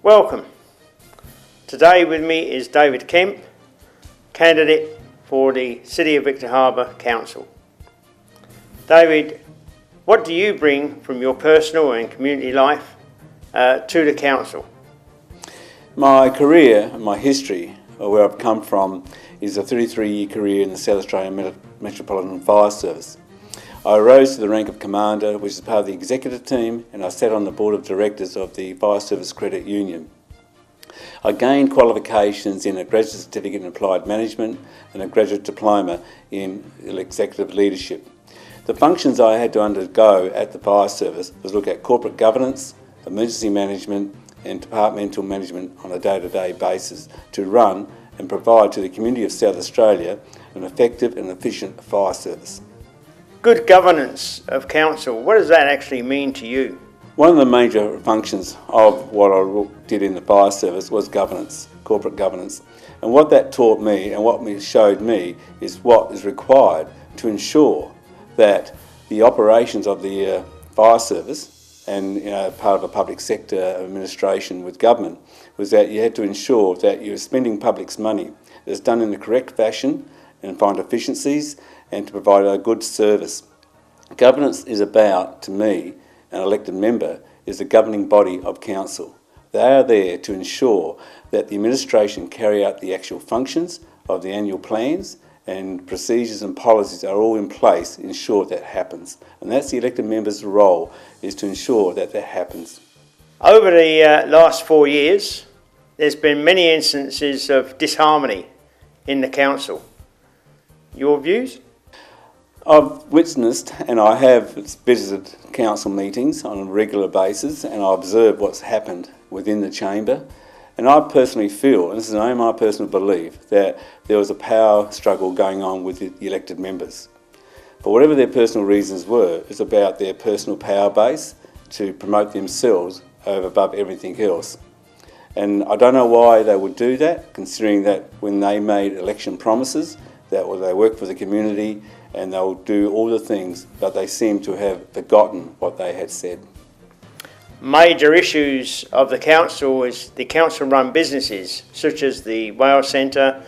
Welcome. Today with me is David Kemp, candidate for the City of Victor Harbor Council. David, what do you bring from your personal and community life to the council? My career, my history, or where I've come from, is a 33-year career in the South Australian Metropolitan Fire Service. I rose to the rank of Commander, which is part of the executive team, and I sat on the board of directors of the Fire Service Credit Union. I gained qualifications in a graduate certificate in applied management and a graduate diploma in executive leadership. The functions I had to undergo at the fire service was look at corporate governance, emergency management and departmental management on a day-to-day basis to run and provide to the community of South Australia an effective and efficient fire service. Good governance of council, what does that actually mean to you? One of the major functions of what I did in the fire service was governance, corporate governance. And what that taught me and what it showed me is what is required to ensure that the operations of the fire service and part of a public sector administration with government was that you had to ensure that you're spending public's money. It's done in the correct fashion and find efficiencies and to provide a good service. Governance is about, to me, an elected member is the governing body of council. They are there to ensure that the administration carry out the actual functions of the annual plans and procedures and policies are all in place to ensure that happens. And that's the elected member's role, is to ensure that that happens. Over the last 4 years, there's been many instances of disharmony in the council. Your views? I've witnessed and I have visited council meetings on a regular basis and I observe what's happened within the chamber, and I personally feel, and this is only my personal belief, that there was a power struggle going on with the elected members. For whatever their personal reasons were, it's about their personal power base to promote themselves above everything else. And I don't know why they would do that, considering that when they made election promises that they work for the community and they'll do all the things, but they seem to have forgotten what they had said. Major issues of the council is the council-run businesses, such as the Whale Centre,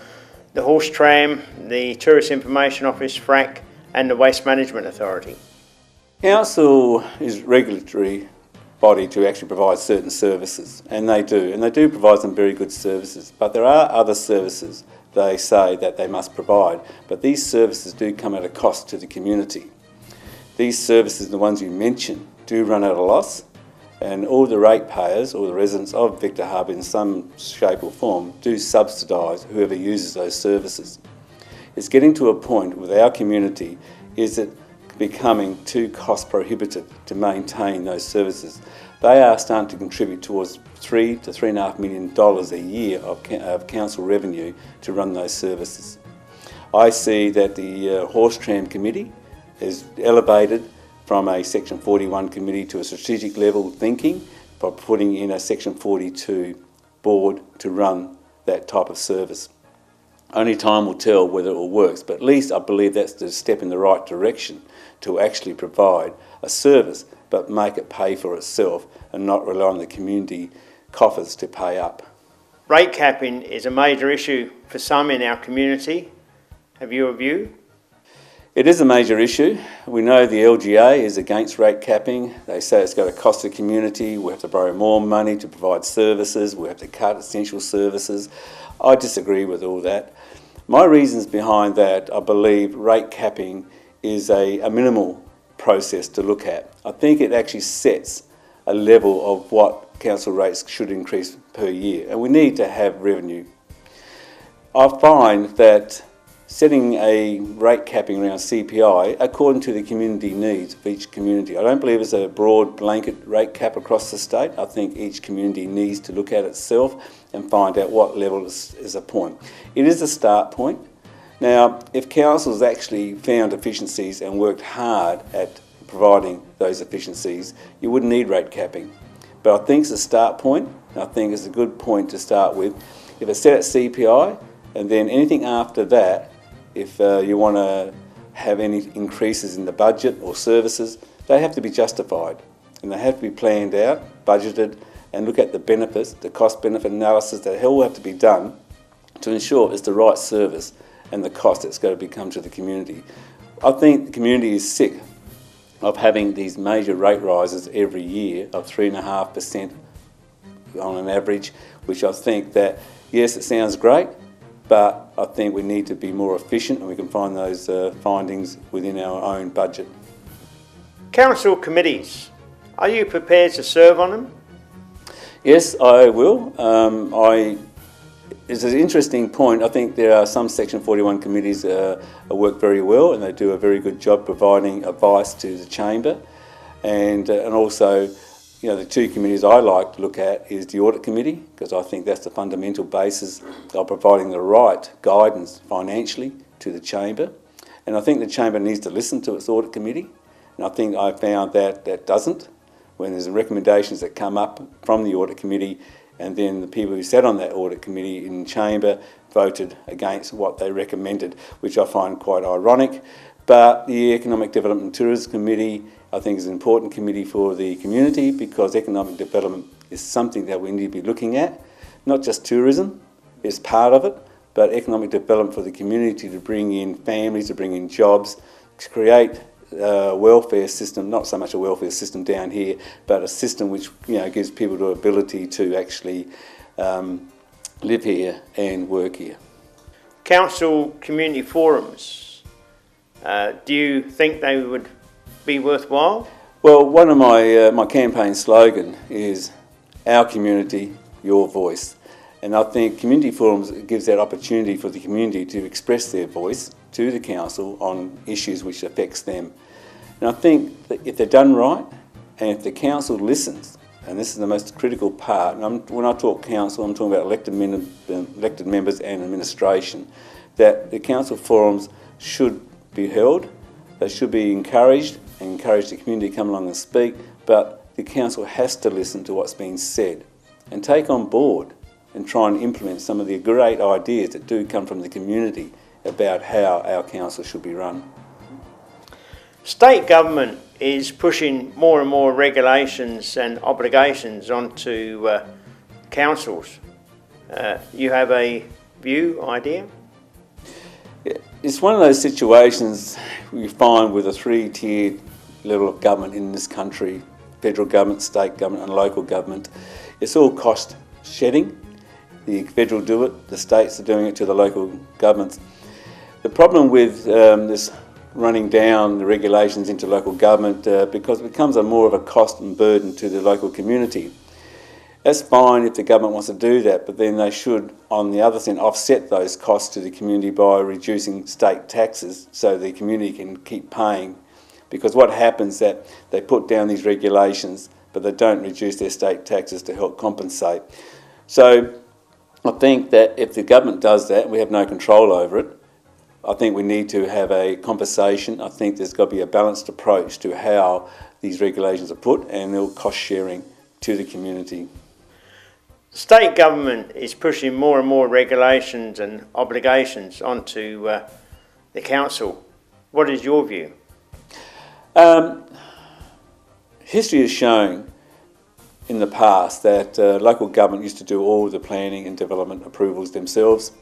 the Horse Tram, the Tourist Information Office, FRAC, and the Waste Management Authority. Council is a regulatory body to actually provide certain services, and they do provide some very good services, but there are other services they say that they must provide, but these services do come at a cost to the community. These services, the ones you mentioned, do run at a loss, and all the ratepayers or the residents of Victor Harbor in some shape or form do subsidise whoever uses those services. It's getting to a point with our community is it becoming too cost prohibitive to maintain those services. They are starting to contribute towards $3 to $3.5 million a year of council revenue to run those services. I see that the Horse Tram Committee is elevated from a Section 41 committee to a strategic level thinking by putting in a Section 42 board to run that type of service. Only time will tell whether it will work, but at least I believe that's the step in the right direction to actually provide a service but make it pay for itself and not rely on the community coffers to pay up. Rate capping is a major issue for some in our community. Have you a view? It is a major issue. We know the LGA is against rate capping. They say it's going to cost the community. We have to borrow more money to provide services. We have to cut essential services. I disagree with all that. My reasons behind that, I believe rate capping is a minimal process to look at. I think it actually sets a level of what council rates should increase per year, and we need to have revenue. I find that setting a rate capping around CPI according to the community needs of each community. I don't believe it's a broad blanket rate cap across the state. I think each community needs to look at itself and find out what level is a point. It is a start point. Now, if councils actually found efficiencies and worked hard at providing those efficiencies, you wouldn't need rate capping. but I think it's a start point. And I think it's a good point to start with. If it's set at CPI, and then anything after that, if you want to have any increases in the budget or services, they have to be justified, and they have to be planned out, budgeted, and look at the benefits, the cost-benefit analysis that all have to be done to ensure it's the right service and the cost that's going to become to the community. I think the community is sick of having these major rate rises every year of 3.5% on an average, which I think that, yes, it sounds great, but I think we need to be more efficient, and we can find those findings within our own budget. Council committees, are you prepared to serve on them? Yes, I will. It's an interesting point. I think there are some Section 41 committees that work very well, and they do a very good job providing advice to the Chamber. And also, you know, the two committees I like to look at is the Audit Committee, because I think that's the fundamental basis of providing the right guidance financially to the Chamber. And I think the Chamber needs to listen to its Audit Committee, and I think I found that that doesn't. When there's recommendations that come up from the Audit Committee, and then the people who sat on that Audit Committee in Chamber voted against what they recommended, which I find quite ironic. But the Economic Development and Tourism Committee, I think, is an important committee for the community, because economic development is something that we need to be looking at. Not just tourism is part of it, but economic development for the community, to bring in families, to bring in jobs, to create a welfare system, not so much a welfare system down here, but a system which, you know, gives people the ability to actually live here and work here. Council community forums, do you think they would be worthwhile? Well, one of my campaign slogan is "Our community, your voice," and I think community forums gives that opportunity for the community to express their voice to the council on issues which affects them. And I think that if they're done right, and if the council listens, and this is the most critical part, and when I talk council, I'm talking about elected members and administration, that the council forums should be held, they should be encouraged, and encourage the community to come along and speak, but the council has to listen to what's being said and take on board and try and implement some of the great ideas that do come from the community about how our council should be run. State government is pushing more and more regulations and obligations onto councils. You have a view, idea? It's one of those situations we find with a three-tiered level of government in this country: federal government, state government and local government. It's all cost shedding. The federal do it, the states are doing it to the local governments. The problem with this running down the regulations into local government, because it becomes more of a cost and burden to the local community. That's fine if the government wants to do that, but then they should, on the other hand, offset those costs to the community by reducing state taxes so the community can keep paying. Because what happens is that they put down these regulations, but they don't reduce their state taxes to help compensate. So I think that if the government does that, we have no control over it. I think we need to have a conversation. I think there's got to be a balanced approach to how these regulations are put, and they're cost sharing to the community. State government is pushing more and more regulations and obligations onto the council. What is your view? History has shown in the past that local government used to do all the planning and development approvals themselves.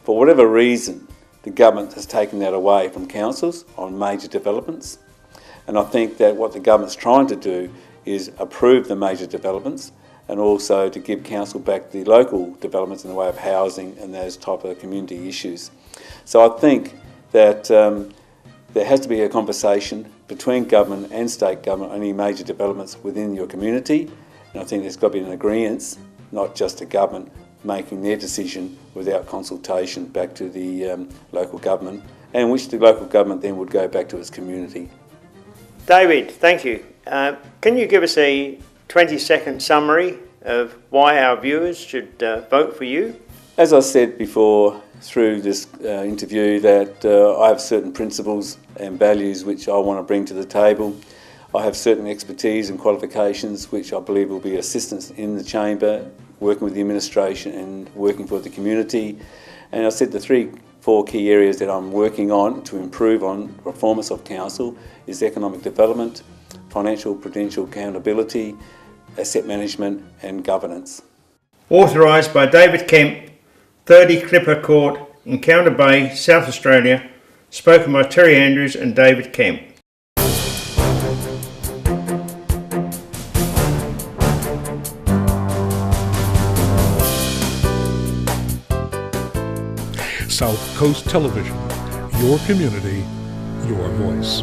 For whatever reason, the government has taken that away from councils on major developments. And I think that what the government's trying to do is approve the major developments, and also to give council back the local developments in the way of housing and those type of community issues. So I think that there has to be a conversation between government and state government on any major developments within your community, and I think there's got to be an agreement, not just the government making their decision without consultation back to the local government, and which the local government then would go back to its community. David, thank you. Can you give us a 20-second summary of why our viewers should vote for you? As I said before through this interview, that I have certain principles and values which I want to bring to the table. I have certain expertise and qualifications which I believe will be assistance in the chamber, working with the administration and working for the community. And I said the 4 key areas that I'm working on to improve on performance of council is economic development, financial prudential accountability, asset management and governance. Authorised by David Kemp, 30 Clipper Court in Counter Bay, South Australia, spoken by Terry Andrews and David Kemp. South Coast Television, your community, your voice.